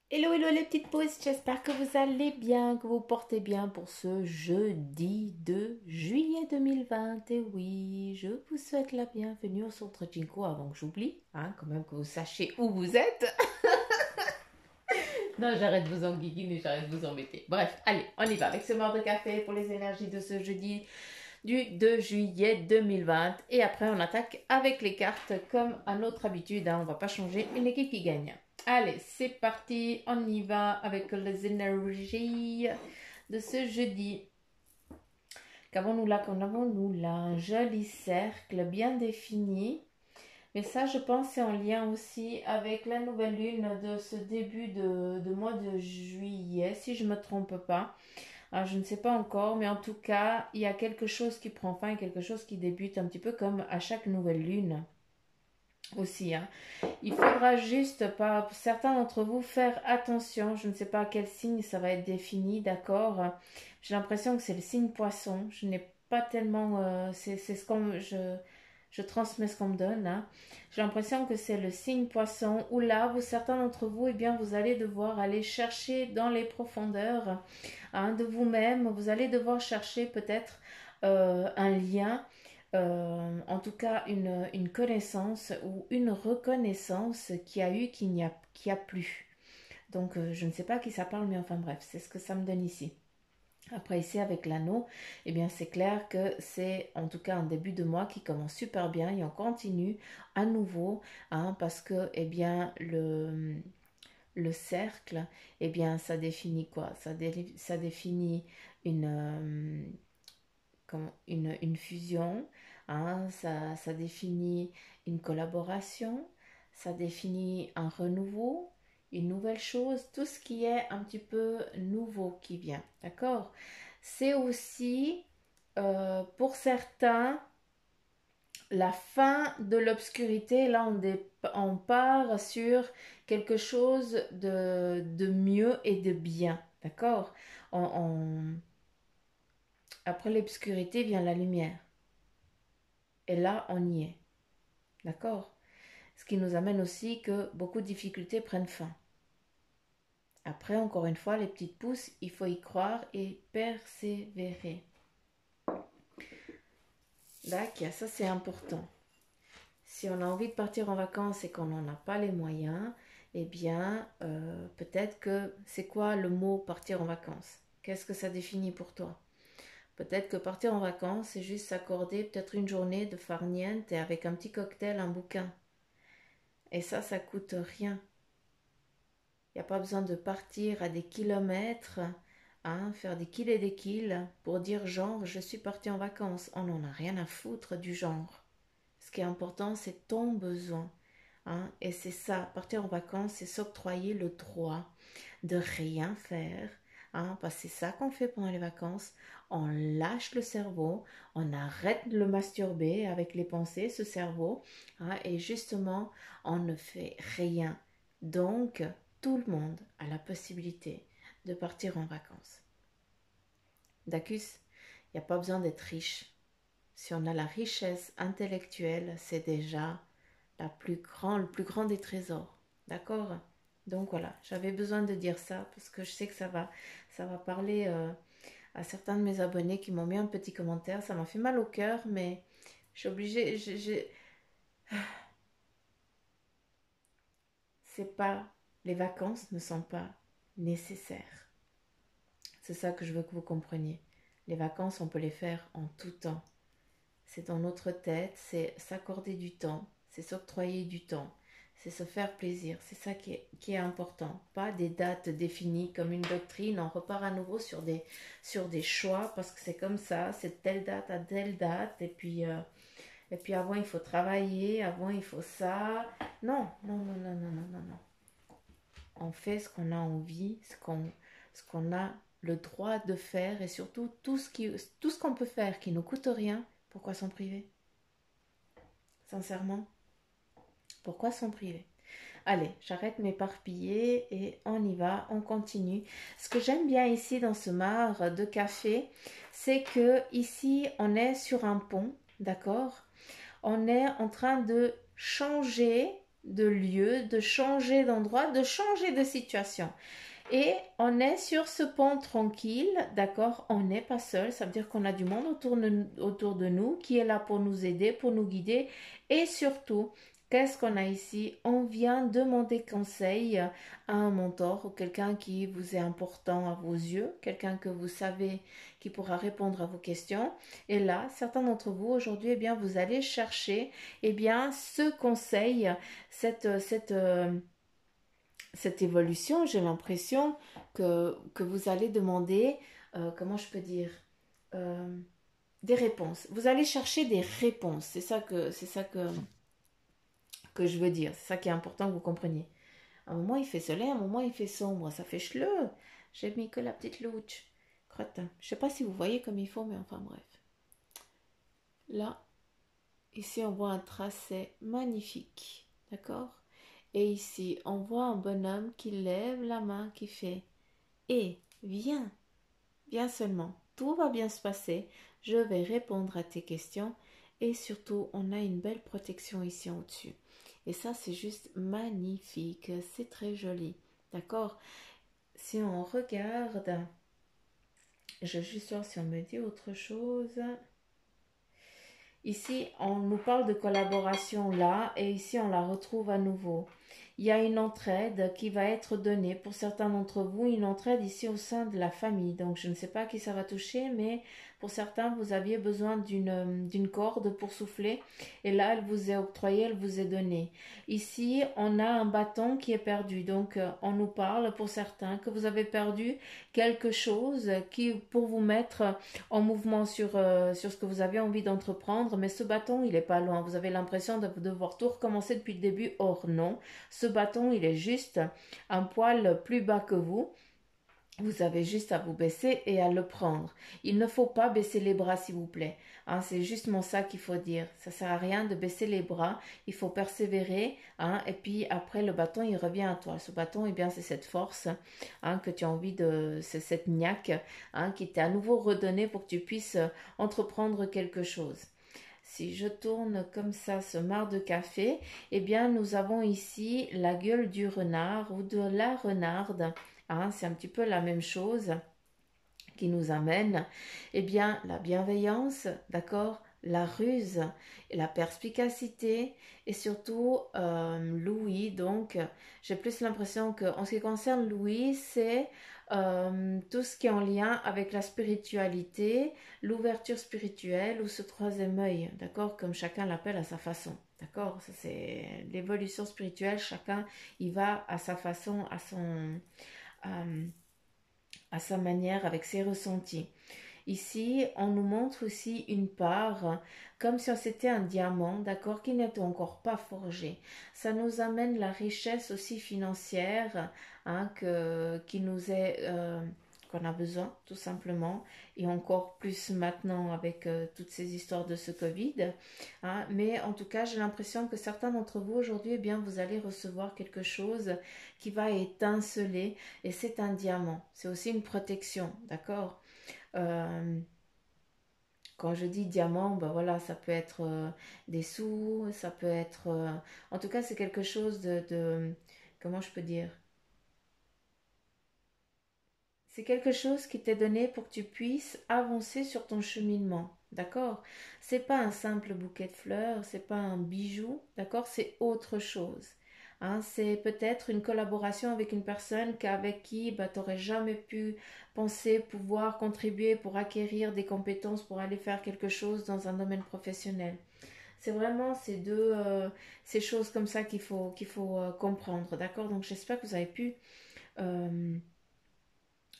Hello, hello les petites pousses, j'espère que vous allez bien, que vous portez bien pour ce jeudi 2 juillet 2020. Et oui, je vous souhaite la bienvenue au centre Jinko avant que j'oublie, hein, quand même que vous sachiez où vous êtes. Non, j'arrête de vous enguiguiner, j'arrête de vous embêter. Bref, allez, on y va avec ce mort de café pour les énergies de ce jeudi du 2 juillet 2020. Et après, on attaque avec les cartes comme à notre habitude. Hein. On va pas changer une équipe qui gagne. Allez, c'est parti. On y va avec les énergies de ce jeudi. Qu'avons-nous là? Qu'en avons-nous là? Un joli cercle bien défini. Mais ça, je pense, c'est en lien aussi avec la nouvelle lune de ce début de mois de juillet, si je ne me trompe pas. Alors, je ne sais pas encore, mais en tout cas, il y a quelque chose qui prend fin, quelque chose qui débute un petit peu comme à chaque nouvelle lune aussi. Hein. Il faudra juste, pas certains d'entre vous, faire attention. Je ne sais pas à quel signe ça va être défini, d'accord. J'ai l'impression que c'est le signe poisson. Je n'ai pas tellement... c'est ce qu'on... Je transmets ce qu'on me donne. Hein. J'ai l'impression que c'est le signe poisson où là, vous, certains d'entre vous, eh bien, vous allez devoir aller chercher dans les profondeurs hein, de vous-même. Vous allez devoir chercher peut-être un lien, en tout cas une connaissance ou une reconnaissance qui a eu, qui a plus. Donc, je ne sais pas à qui ça parle, mais enfin bref, c'est ce que ça me donne ici. Après ici avec l'anneau, eh bien c'est clair que c'est en tout cas un début de mois qui commence super bien et on continue à nouveau hein, parce que eh bien le cercle, eh bien ça définit quoi? Ça définit une, une fusion, hein, ça définit une collaboration, ça définit un renouveau, une nouvelle chose, tout ce qui est un petit peu nouveau qui vient, d'accord. C'est aussi, pour certains, la fin de l'obscurité. Là, on part sur quelque chose de mieux et de bien, d'accord. Après l'obscurité vient la lumière. Et là, on y est. D'accord. Ce qui nous amène aussi que beaucoup de difficultés prennent fin. Après, encore une fois, les petites pousses, il faut y croire et persévérer. D'accord, ça c'est important. Si on a envie de partir en vacances et qu'on n'en a pas les moyens, eh bien, peut-être que c'est quoi le mot partir en vacances? Qu'est-ce que ça définit pour toi? Peut-être que partir en vacances, c'est juste s'accorder peut-être une journée de farniente et avec un petit cocktail, un bouquin. Et ça coûte rien. Il n'y a pas besoin de partir à des kilomètres, hein, faire des kills et des kills pour dire genre je suis parti en vacances. On n'en a rien à foutre du genre. Ce qui est important, c'est ton besoin. Hein, et c'est ça, partir en vacances, c'est s'octroyer le droit de rien faire. Hein, parce que c'est ça qu'on fait pendant les vacances. On lâche le cerveau, on arrête de le masturber avec les pensées, ce cerveau. Hein, et justement, on ne fait rien. Donc, tout le monde a la possibilité de partir en vacances. Dacus, il n'y a pas besoin d'être riche. Si on a la richesse intellectuelle, c'est déjà le plus grand des trésors. D'accord. Donc voilà, j'avais besoin de dire ça parce que je sais que ça va parler à certains de mes abonnés qui m'ont mis un petit commentaire. Ça m'a fait mal au cœur, mais je suis obligée. C'est pas, les vacances ne sont pas nécessaires. C'est ça que je veux que vous compreniez. Les vacances, on peut les faire en tout temps. C'est dans notre tête, c'est s'accorder du temps, c'est s'octroyer du temps, c'est se faire plaisir. C'est ça qui est important. Pas des dates définies comme une doctrine. On repart à nouveau sur des choix parce que c'est comme ça, c'est telle date à telle date. Et puis avant, il faut travailler, avant, il faut ça. Non, non, non, non, non, non, non, non. On fait ce qu'on a envie, ce qu'on a le droit de faire et surtout tout ce qu'on peut faire qui ne coûte rien. Pourquoi s'en priver? Sincèrement, pourquoi s'en priver? Allez, j'arrête m'éparpiller et on y va, on continue. Ce que j'aime bien ici dans ce mar de café, c'est que ici on est sur un pont, d'accord? On est en train de changer de lieu, de changer d'endroit, de changer de situation. Et on est sur ce pont tranquille, d'accord? On n'est pas seul, ça veut dire qu'on a du monde autour de nous qui est là pour nous aider, pour nous guider. Et surtout, qu'est-ce qu'on a ici? On vient demander conseil à un mentor ou quelqu'un qui vous est important à vos yeux, quelqu'un que vous savez qui pourra répondre à vos questions. Et là, certains d'entre vous aujourd'hui, eh bien, vous allez chercher, eh bien, ce conseil, cette évolution, j'ai l'impression que vous allez demander, comment je peux dire, euh, des réponses. Vous allez chercher des réponses. C'est ça que je veux dire. C'est ça qui est important que vous compreniez. À un moment, il fait soleil, à un moment, il fait sombre. Ça fait cheleu. J'ai mis que la petite louche. Crotin. Je sais pas si vous voyez comme il faut, mais enfin bref. Là, ici, on voit un tracé magnifique. D'accord? Et ici, on voit un bonhomme qui lève la main, qui fait « Et viens, viens seulement, tout va bien se passer, je vais répondre à tes questions. » Et surtout, on a une belle protection ici en dessus. Et ça, c'est juste magnifique, c'est très joli. D'accord? Si on regarde, je vais juste voir si on me dit autre chose. Ici, on nous parle de collaboration là, et ici, on la retrouve à nouveau. Il y a une entraide qui va être donnée pour certains d'entre vous, une entraide ici au sein de la famille. Donc, je ne sais pas à qui ça va toucher, mais pour certains, vous aviez besoin d'une corde pour souffler. Et là, elle vous est octroyée, elle vous est donnée. Ici, on a un bâton qui est perdu. Donc, on nous parle pour certains que vous avez perdu quelque chose qui, pour vous mettre en mouvement sur ce que vous avez envie d'entreprendre, mais ce bâton, il n'est pas loin. Vous avez l'impression de devoir tout recommencer depuis le début. Or, non. Ce bâton, il est juste un poil plus bas que vous. Vous avez juste à vous baisser et à le prendre. Il ne faut pas baisser les bras, s'il vous plaît. Hein, c'est justement ça qu'il faut dire. Ça sert à rien de baisser les bras. Il faut persévérer. Hein, et puis après, le bâton, il revient à toi. Ce bâton, eh bien, c'est cette force hein, que tu as envie de... C'est cette niaque hein, qui t'est à nouveau redonnée pour que tu puisses entreprendre quelque chose. Si je tourne comme ça ce marc de café, eh bien, nous avons ici la gueule du renard ou de la renarde. Hein, c'est un petit peu la même chose qui nous amène, eh bien, la bienveillance, d'accord, la ruse, la perspicacité et surtout l'ouïe. Donc, j'ai plus l'impression que, en ce qui concerne l'ouïe, c'est tout ce qui est en lien avec la spiritualité, l'ouverture spirituelle ou ce troisième œil, d'accord, comme chacun l'appelle à sa façon. D'accord, ça c'est l'évolution spirituelle, chacun y va à sa façon, à sa manière, avec ses ressentis. Ici, on nous montre aussi une part, comme si c'était un diamant, d'accord, qui n'est encore pas forgé. Ça nous amène la richesse aussi financière, hein, qui nous est, qu'on a besoin, tout simplement, et encore plus maintenant avec toutes ces histoires de ce Covid. Hein. Mais en tout cas, j'ai l'impression que certains d'entre vous aujourd'hui, eh bien, vous allez recevoir quelque chose qui va étinceler, et c'est un diamant. C'est aussi une protection, d'accord? Euh, Quand je dis diamant, ben voilà, ça peut être des sous, ça peut être... en tout cas, c'est quelque chose comment je peux dire? C'est quelque chose qui t'est donné pour que tu puisses avancer sur ton cheminement, d'accord? C'est pas un simple bouquet de fleurs, c'est pas un bijou, d'accord? C'est autre chose. Hein, c'est peut-être une collaboration avec une personne avec qui bah, tu n'aurais jamais pu penser pouvoir contribuer pour acquérir des compétences pour aller faire quelque chose dans un domaine professionnel. C'est vraiment ces choses comme ça qu'il faut comprendre, d'accord? Donc j'espère que vous avez pu euh,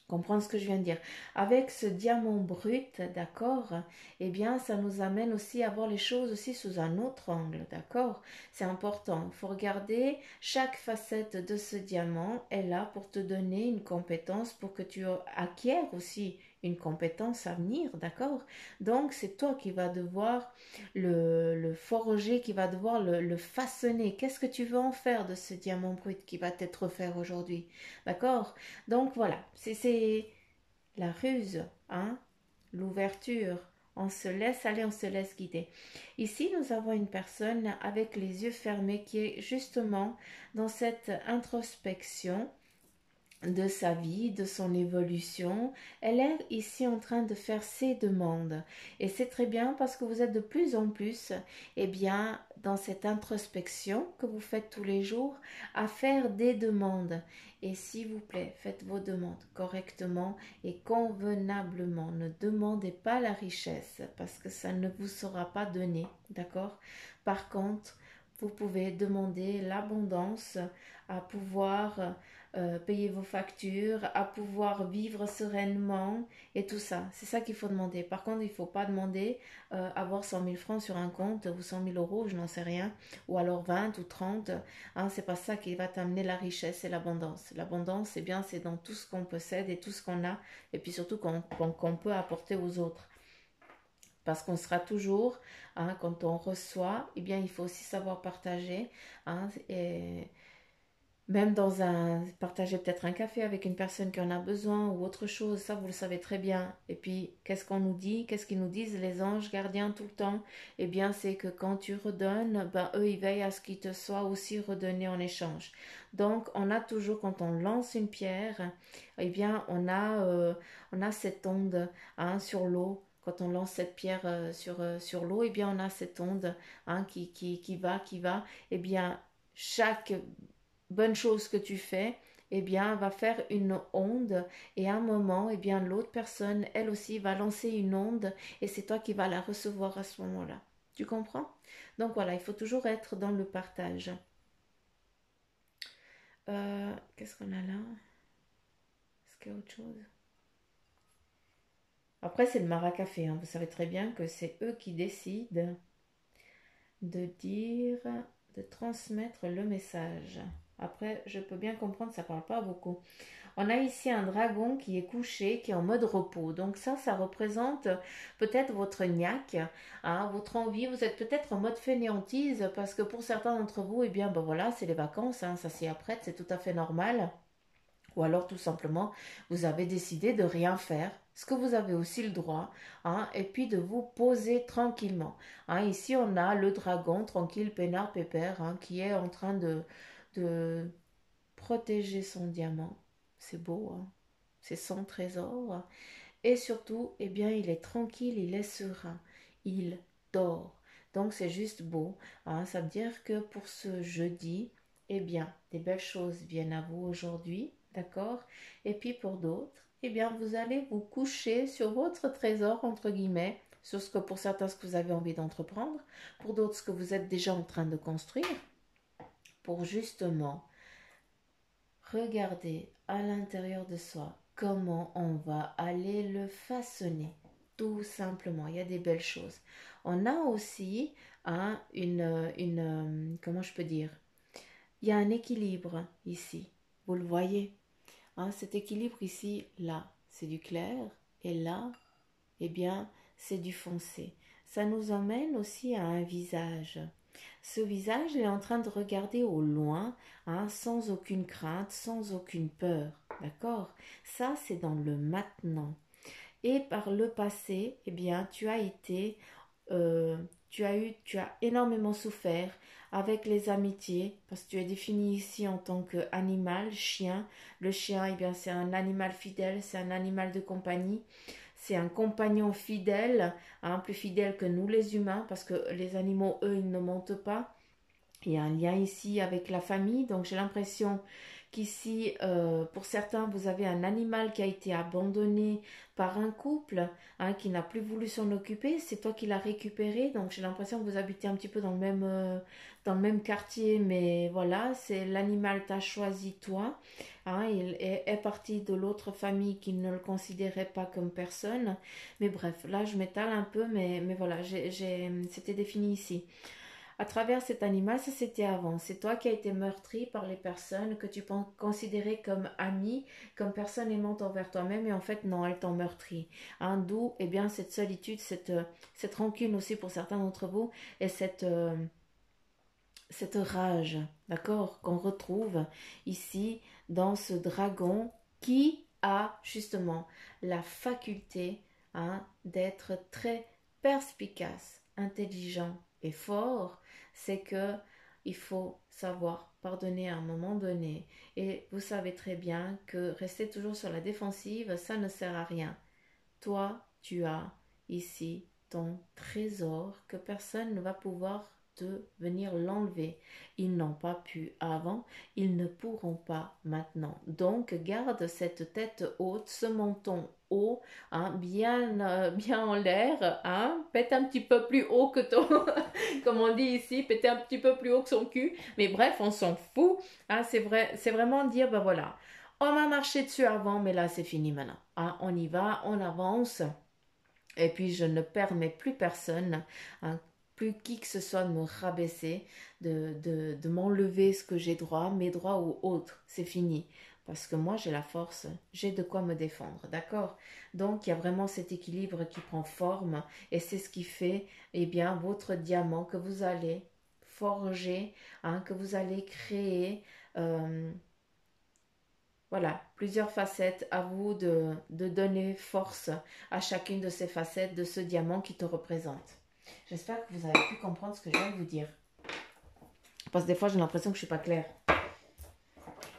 comprendre ce que je viens de dire. Avec ce diamant brut, d'accord, eh bien, ça nous amène aussi à voir les choses aussi sous un autre angle, d'accord. C'est important. Il faut regarder chaque facette de ce diamant est là pour te donner une compétence, pour que tu acquières aussi une compétence à venir, d'accord. Donc, c'est toi qui vas devoir le forger, qui va devoir le façonner. Qu'est-ce que tu veux en faire de ce diamant brut qui va t'être offert aujourd'hui, d'accord. Donc voilà, c'est la ruse, hein, l'ouverture On se laisse aller, on se laisse guider. Ici, nous avons une personne avec les yeux fermés qui est justement dans cette introspection de sa vie, de son évolution. Elle est ici en train de faire ses demandes. Et c'est très bien parce que vous êtes de plus en plus, eh bien, dans cette introspection que vous faites tous les jours, à faire des demandes. Et s'il vous plaît, faites vos demandes correctement et convenablement. Ne demandez pas la richesse parce que ça ne vous sera pas donné, d'accord? Par contre, vous pouvez demander l'abondance à pouvoir payer vos factures, à pouvoir vivre sereinement et tout ça. C'est ça qu'il faut demander. Par contre, il ne faut pas demander avoir 100 000 francs sur un compte ou 100 000 euros, je n'en sais rien, ou alors 20 ou 30. Hein, c'est pas ça qui va t'amener la richesse et l'abondance. L'abondance, c'est bien, c'est dans tout ce qu'on possède et tout ce qu'on a, et puis surtout qu'on peut apporter aux autres. Parce qu'on sera toujours, hein, quand on reçoit, eh bien, il faut aussi savoir partager. Hein, et même partager peut-être un café avec une personne qui en a besoin ou autre chose, ça vous le savez très bien. Et puis, qu'est-ce qu'on nous dit? Qu'est-ce qu'ils nous disent les anges gardiens tout le temps? Eh bien, c'est que quand tu redonnes, ben, eux, ils veillent à ce qu'il te soit aussi redonné en échange. Donc, on a toujours, quand on lance une pierre, eh bien, on a cette onde, hein, sur l'eau. Quand on lance cette pierre sur l'eau, eh bien, on a cette onde, hein, qui va. Eh bien, chaque bonne chose que tu fais, eh bien, va faire une onde et à un moment, eh bien, l'autre personne, elle aussi, va lancer une onde et c'est toi qui vas la recevoir à ce moment-là. Tu comprends? Donc voilà, il faut toujours être dans le partage. Qu'est-ce qu'on a là? Est-ce qu'il y a autre chose? Après, c'est le maracafé, hein. Vous savez très bien que c'est eux qui décident de dire, de transmettre le message. Après, je peux bien comprendre, ça parle pas beaucoup. On a ici un dragon qui est couché, qui est en mode repos. Donc ça représente peut-être votre niaque, hein, votre envie. Vous êtes peut-être en mode fainéantise parce que pour certains d'entre vous, eh bien, ben voilà, c'est les vacances, hein, ça s'y apprête, c'est tout à fait normal. Ou alors tout simplement, vous avez décidé de rien faire, ce que vous avez aussi le droit, hein, et puis de vous poser tranquillement. Hein, ici, on a le dragon, tranquille, peinard, pépère, hein, qui est en train de protéger son diamant. C'est beau, hein, c'est son trésor. Et surtout, eh bien, il est tranquille, il est serein, il dort. Donc, c'est juste beau. Hein, ça veut dire que pour ce jeudi, eh bien, des belles choses viennent à vous aujourd'hui, d'accord? Et puis pour d'autres, eh bien, vous allez vous coucher sur votre trésor, entre guillemets, sur ce que pour certains, ce que vous avez envie d'entreprendre, pour d'autres, ce que vous êtes déjà en train de construire, pour justement regarder à l'intérieur de soi comment on va aller le façonner. Tout simplement, il y a des belles choses. On a aussi hein, comment je peux dire, il y a un équilibre ici. Vous le voyez, hein, cet équilibre ici, là, c'est du clair, et là, eh bien, c'est du foncé. Ça nous emmène aussi à un visage. Ce visage, il est en train de regarder au loin, hein, sans aucune crainte, sans aucune peur. D'accord? Ça, c'est dans le maintenant. Et par le passé, eh bien, tu as énormément souffert avec les amitiés, parce que tu es défini ici en tant qu'animal, chien. Le chien, eh bien, c'est un animal fidèle, c'est un animal de compagnie. C'est un compagnon fidèle, hein, plus fidèle que nous les humains, parce que les animaux, eux, ils ne mentent pas. Il y a un lien ici avec la famille, donc j'ai l'impression qu'ici, pour certains, vous avez un animal qui a été abandonné par un couple, hein, qui n'a plus voulu s'en occuper, c'est toi qui l'as récupéré, donc j'ai l'impression que vous habitez un petit peu dans le même quartier, mais voilà, c'est l'animal t'a choisi toi, hein, il est parti de l'autre famille qui ne le considérait pas comme personne, mais bref, là je m'étale un peu, mais voilà, c'était défini ici. À travers cet animal, ça c'était avant. C'est toi qui as été meurtri par les personnes que tu considérais comme amies, comme personnes aimantes envers toi-même, et en fait non, elles t'ont meurtri. Hein, d'où eh bien cette solitude, cette rancune aussi pour certains d'entre vous, et cette rage, d'accord, qu'on retrouve ici dans ce dragon qui a justement la faculté, hein, d'être très perspicace, intelligent et fort, c'est que il faut savoir pardonner à un moment donné. Et vous savez très bien que rester toujours sur la défensive, ça ne sert à rien. Toi, tu as ici ton trésor que personne ne va pouvoir te venir l'enlever. Ils n'ont pas pu avant, ils ne pourront pas maintenant. Donc, garde cette tête haute, ce menton haut, hein, bien en l'air, hein, pète un petit peu plus haut que ton, comme on dit ici, péter un petit peu plus haut que son cul. Mais bref, on s'en fout. Hein, c'est vrai, c'est vraiment dire, ben voilà, on m'a marché dessus avant, mais là c'est fini maintenant. Hein, on y va, on avance. Et puis je ne permets plus personne, hein, plus qui que ce soit de me rabaisser, de m'enlever ce que j'ai droit, mes droits ou autres. C'est fini. Parce que moi j'ai la force, j'ai de quoi me défendre, d'accord? Donc il y a vraiment cet équilibre qui prend forme et c'est ce qui fait, eh bien, votre diamant que vous allez forger, hein, que vous allez créer. Voilà, plusieurs facettes. À vous de donner force à chacune de ces facettes de ce diamant qui te représente. J'espère que vous avez pu comprendre ce que je viens de vous dire. Parce que des fois, j'ai l'impression que je ne suis pas claire.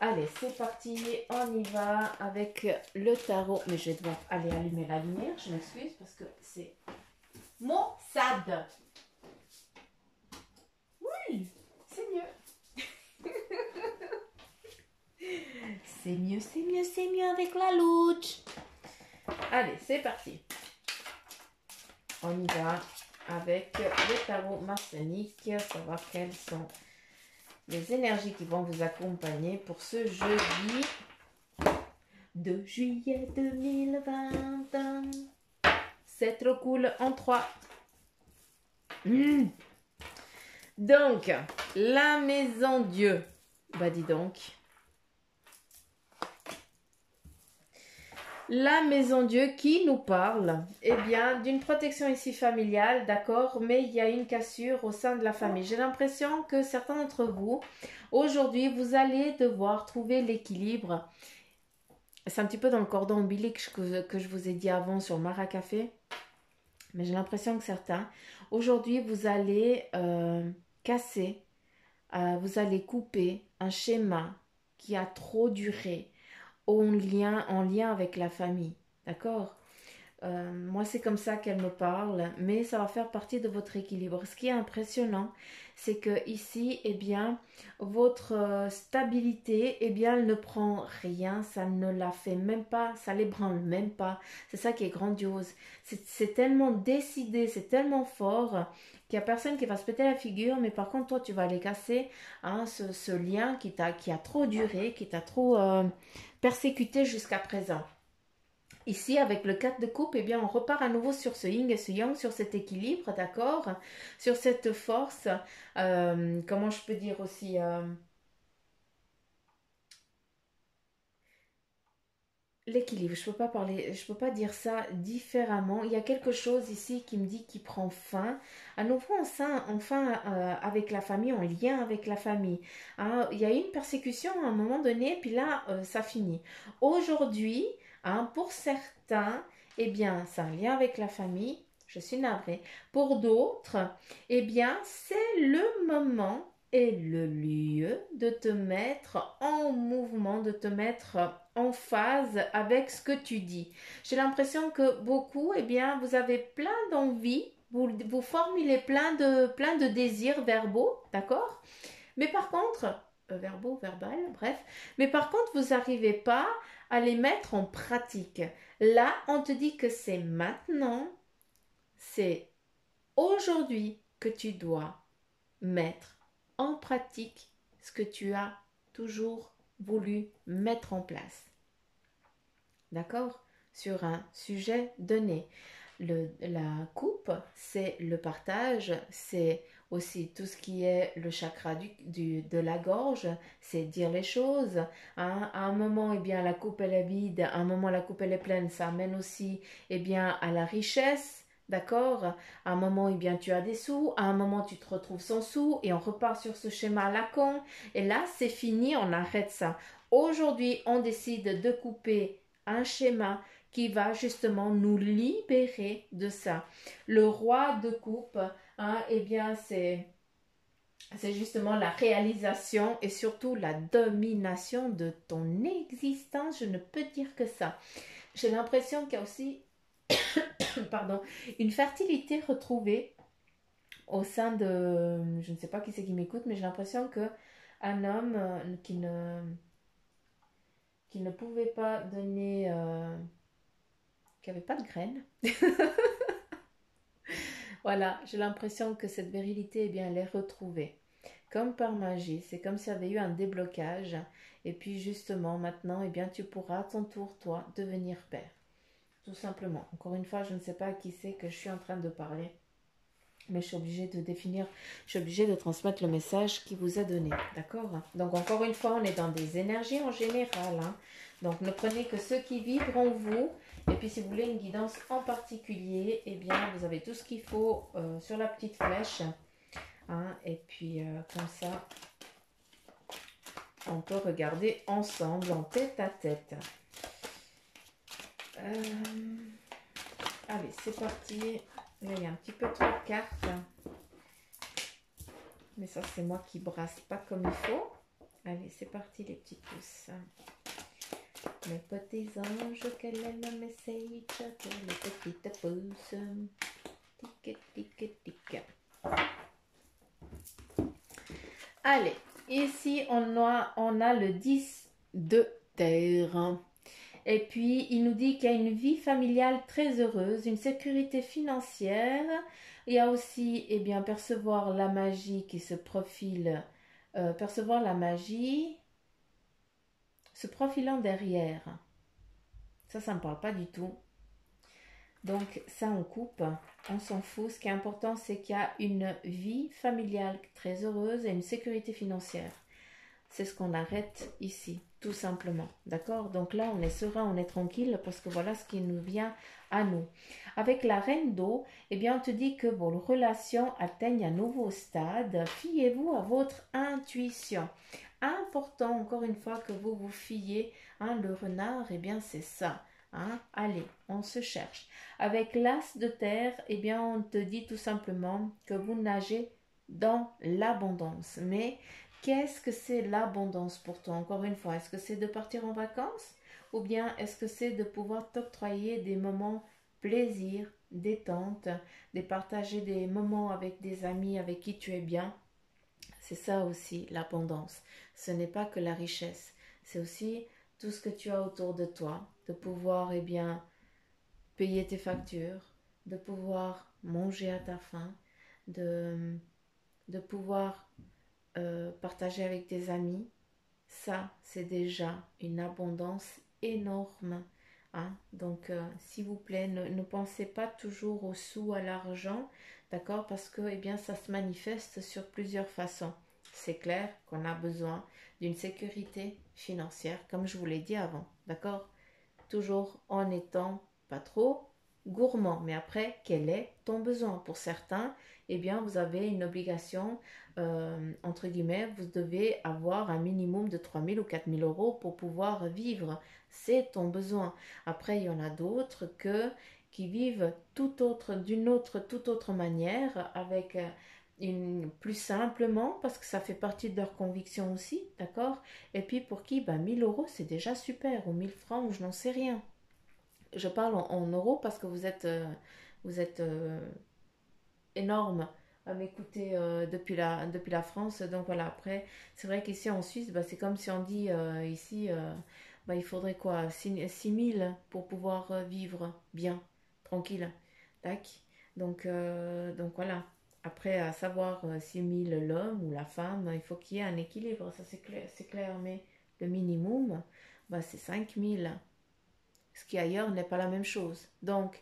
Allez, c'est parti. On y va avec le tarot. Mais je vais devoir aller allumer la lumière. Je m'excuse parce que c'est maussade. Oui, c'est mieux. C'est mieux, c'est mieux, c'est mieux avec la louche. Allez, c'est parti. On y va avec le tarot maçonnique, savoir quelles sont les énergies qui vont vous accompagner pour ce jeudi 2 juillet 2020. C'est trop cool en 3. Donc, la maison Dieu. Bah dis donc. La maison Dieu qui nous parle, eh bien, d'une protection ici familiale, d'accord, mais il y a une cassure au sein de la famille. J'ai l'impression que certains d'entre vous, aujourd'hui, vous allez devoir trouver l'équilibre. C'est un petit peu dans le cordon ombilique que je vous ai dit avant sur Mara Café, mais j'ai l'impression que certains, aujourd'hui, vous allez casser, vous allez couper un schéma qui a trop duré, en lien avec la famille, d'accord? Moi, c'est comme ça qu'elle me parle, mais ça va faire partie de votre équilibre. Ce qui est impressionnant, c'est que ici, eh bien, votre stabilité, eh bien, elle ne prend rien, ça ne la fait même pas, ça l'ébranle même pas. C'est ça qui est grandiose. C'est tellement décidé, c'est tellement fort qu'il n'y a personne qui va se péter la figure, mais par contre, toi, tu vas aller casser, hein, ce lien qui a trop duré, qui t'a trop persécuté jusqu'à présent. Ici, avec le 4 de coupe, eh bien, on repart à nouveau sur ce yin et ce yang, sur cet équilibre, d'accord? Sur cette force, comment je peux dire aussi l'équilibre, je peux pas dire ça différemment. Il y a quelque chose ici qui me dit qu'il prend fin. À nouveau, enfin avec la famille, en lien avec la famille. Hein, il y a eu une persécution à un moment donné, puis là, ça finit. Aujourd'hui, hein, pour certains, eh bien, c'est un lien avec la famille. Je suis navrée. Pour d'autres, eh bien, c'est le moment et le lieu de te mettre en mouvement, de te mettre en phase avec ce que tu dis. J'ai l'impression que beaucoup, eh bien, vous avez plein d'envies, vous formulez plein de désirs verbaux, d'accord? Mais par contre, verbaux, verbal, bref, mais par contre, vous n'arrivez pas à les mettre en pratique. Là, on te dit que c'est maintenant, c'est aujourd'hui que tu dois mettre en pratique ce que tu as toujours voulu mettre en place. D'accord? Sur un sujet donné. La coupe, c'est le partage, c'est aussi tout ce qui est le chakra de la gorge, c'est dire les choses. Hein. À un moment, eh bien, la coupe elle est vide, à un moment, la coupe elle est pleine. Ça amène aussi eh bien, à la richesse. D'accord? À un moment, eh bien, tu as des sous. À un moment, tu te retrouves sans sous. Et on repart sur ce schéma à la con. Et là, c'est fini, on arrête ça. Aujourd'hui, on décide de couper un schéma qui va justement nous libérer de ça. Le roi de coupe, hein, eh bien c'est justement la réalisation et surtout la domination de ton existence. Je ne peux dire que ça. J'ai l'impression qu'il y a aussi pardon, une fertilité retrouvée au sein de... Je ne sais pas qui c'est qui m'écoute, mais j'ai l'impression que un homme qui ne pouvait pas donner... qui n'avait pas de graines. Voilà, j'ai l'impression que cette virilité, eh bien, elle est retrouvée. Comme par magie, c'est comme s'il y avait eu un déblocage. Et puis justement, maintenant, eh bien, tu pourras à ton tour, toi, devenir père. Tout simplement. Encore une fois, je ne sais pas à qui c'est que je suis en train de parler. Mais je suis obligée de définir, je suis obligée de transmettre le message qui vous est donné. D'accord? Donc, encore une fois, on est dans des énergies en général. Hein. Donc, ne prenez que ceux qui vibrent en vous. Et puis, si vous voulez une guidance en particulier, eh bien, vous avez tout ce qu'il faut sur la petite flèche. Hein. Et puis, comme ça, on peut regarder ensemble, en tête à tête. Allez, c'est parti. Là, il y a un petit peu trop de cartes. Mais ça, c'est moi qui brasse pas comme il faut. Allez, c'est parti les petits pouces. Mes petits anges, quel est le message pour les petites pouces? Tic, tic, tic. Allez, ici, on a le 10 de terre. Et puis, il nous dit qu'il y a une vie familiale très heureuse, une sécurité financière. Il y a aussi, eh bien, percevoir la magie qui se profile, percevoir la magie se profilant derrière. Ça ne me parle pas du tout. Donc, ça, on coupe, on s'en fout. Ce qui est important, c'est qu'il y a une vie familiale très heureuse et une sécurité financière. C'est ce qu'on arrête ici, tout simplement. D'accord? Donc là, on est serein, on est tranquille parce que voilà ce qui nous vient à nous. Avec la reine d'eau, eh bien, on te dit que vos relations atteignent un nouveau stade. Fiez-vous à votre intuition. Important, encore une fois, que vous vous fiez. Hein, le renard, eh bien, c'est ça. Hein? Allez, on se cherche. Avec l'as de terre, eh bien, on te dit tout simplement que vous nagez dans l'abondance. Mais qu'est-ce que c'est l'abondance pour toi? Encore une fois, est-ce que c'est de partir en vacances? Ou bien est-ce que c'est de pouvoir t'octroyer des moments plaisir, détente, de partager des moments avec des amis avec qui tu es bien? C'est ça aussi l'abondance. Ce n'est pas que la richesse. C'est aussi tout ce que tu as autour de toi. De pouvoir, eh bien, payer tes factures, de pouvoir manger à ta faim, de pouvoir partager avec tes amis, ça, c'est déjà une abondance énorme. Hein? Donc, s'il vous plaît, ne pensez pas toujours aux sous, à l'argent, d'accord? Parce que, eh bien, ça se manifeste sur plusieurs façons. C'est clair qu'on a besoin d'une sécurité financière, comme je vous l'ai dit avant, d'accord? Toujours en étant pas trop gourmand. Mais après, quel est ton besoin? Pour certains, eh bien, vous avez une obligation, entre guillemets, vous devez avoir un minimum de 3 000 ou 4 000 euros pour pouvoir vivre. C'est ton besoin. Après, il y en a d'autres qui vivent toute autre manière, avec plus simplement, parce que ça fait partie de leur conviction aussi, d'accord? Et puis pour qui, 1000 euros, c'est déjà super, ou 1000 francs, ou je n'en sais rien. Je parle en euros parce que vous êtes énorme à m'écouter depuis la France. Donc voilà, après, c'est vrai qu'ici en Suisse, c'est comme si on dit ici, il faudrait quoi, 6 000 pour pouvoir vivre bien, tranquille. Tac. Donc voilà. Après, à savoir 6 000 l'homme ou la femme, il faut qu'il y ait un équilibre, ça c'est clair, mais le minimum, c'est 5 000. Ce qui ailleurs n'est pas la même chose. Donc,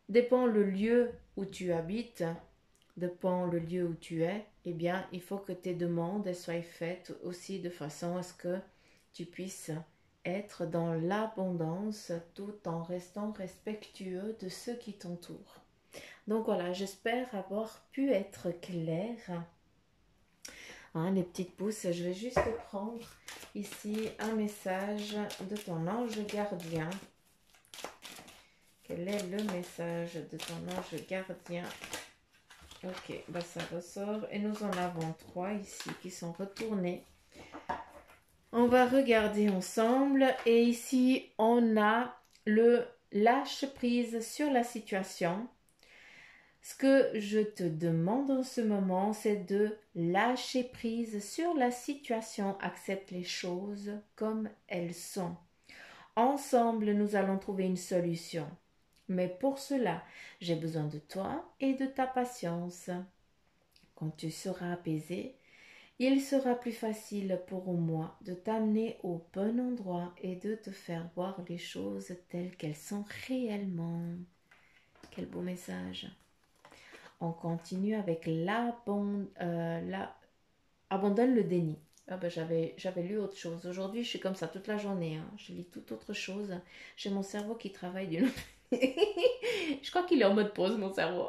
dépend le lieu où tu habites, dépend le lieu où tu es, eh bien, il faut que tes demandes soient faites aussi de façon à ce que tu puisses être dans l'abondance tout en restant respectueux de ceux qui t'entourent. Donc voilà, j'espère avoir pu être claire. Hein, les petites pousses, je vais juste prendre ici un message de ton ange gardien. Quel est le message de ton ange gardien? Ok, bah ça ressort et nous en avons 3 ici qui sont retournés. On va regarder ensemble et ici on a le lâche prise sur la situation. Ce que je te demande en ce moment, c'est de lâcher prise sur la situation. Accepte les choses comme elles sont. Ensemble, nous allons trouver une solution. Mais pour cela, j'ai besoin de toi et de ta patience. Quand tu seras apaisé, il sera plus facile pour moi de t'amener au bon endroit et de te faire voir les choses telles qu'elles sont réellement. Quel beau message! On continue avec abandonne le déni. Ah ben j'avais lu autre chose. Aujourd'hui, je suis comme ça toute la journée. Hein. Je lis toute autre chose. J'ai mon cerveau qui travaille d'une autre... Je crois qu'il est en mode pause, mon cerveau.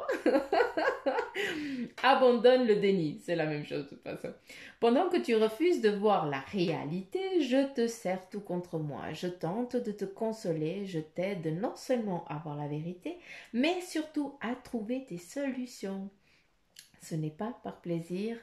Abandonne le déni. C'est la même chose de toute façon. Pendant que tu refuses de voir la réalité, je te sers tout contre moi. Je tente de te consoler. Je t'aide non seulement à voir la vérité, mais surtout à trouver des solutions. Ce n'est pas par plaisir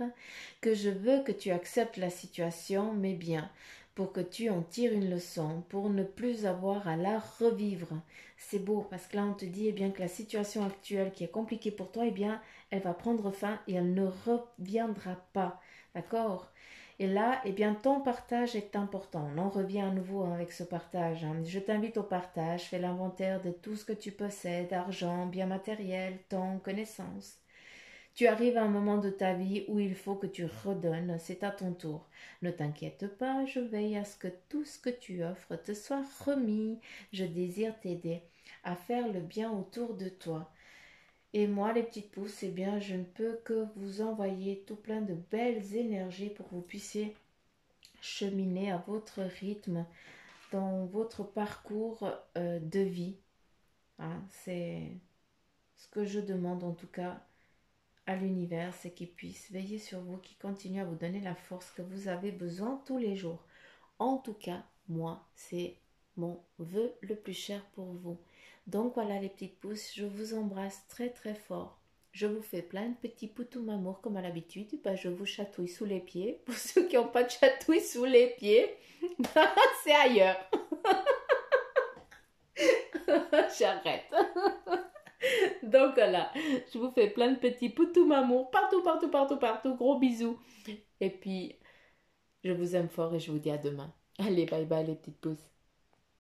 que je veux que tu acceptes la situation, mais bien pour que tu en tires une leçon, pour ne plus avoir à la revivre. C'est beau parce que là on te dit eh bien que la situation actuelle qui est compliquée pour toi, eh bien elle va prendre fin et elle ne reviendra pas. D'accord? Et là, eh bien, ton partage est important. On en revient à nouveau avec ce partage. Je t'invite au partage. Fais l'inventaire de tout ce que tu possèdes, argent, biens matériels, temps, connaissances. Tu arrives à un moment de ta vie où il faut que tu redonnes, c'est à ton tour. Ne t'inquiète pas, je veille à ce que tout ce que tu offres te soit remis. Je désire t'aider à faire le bien autour de toi. Et moi, les petites pousses, eh bien, je ne peux que vous envoyer tout plein de belles énergies pour que vous puissiez cheminer à votre rythme dans votre parcours de vie. Hein, c'est ce que je demande en tout cas à l'univers, c'est qu'il puisse veiller sur vous, qu'il continue à vous donner la force que vous avez besoin tous les jours. En tout cas, moi, c'est mon vœu le plus cher pour vous. Donc voilà les petites pousses, je vous embrasse très très fort. Je vous fais plein de petits poutous amour comme à l'habitude. Je vous chatouille sous les pieds. Pour ceux qui n'ont pas de chatouille sous les pieds, c'est ailleurs. J'arrête. Donc voilà, je vous fais plein de petits poutous amour partout, partout, partout, partout. Gros bisous. Et puis, je vous aime fort et je vous dis à demain. Allez, bye bye les petites pousses.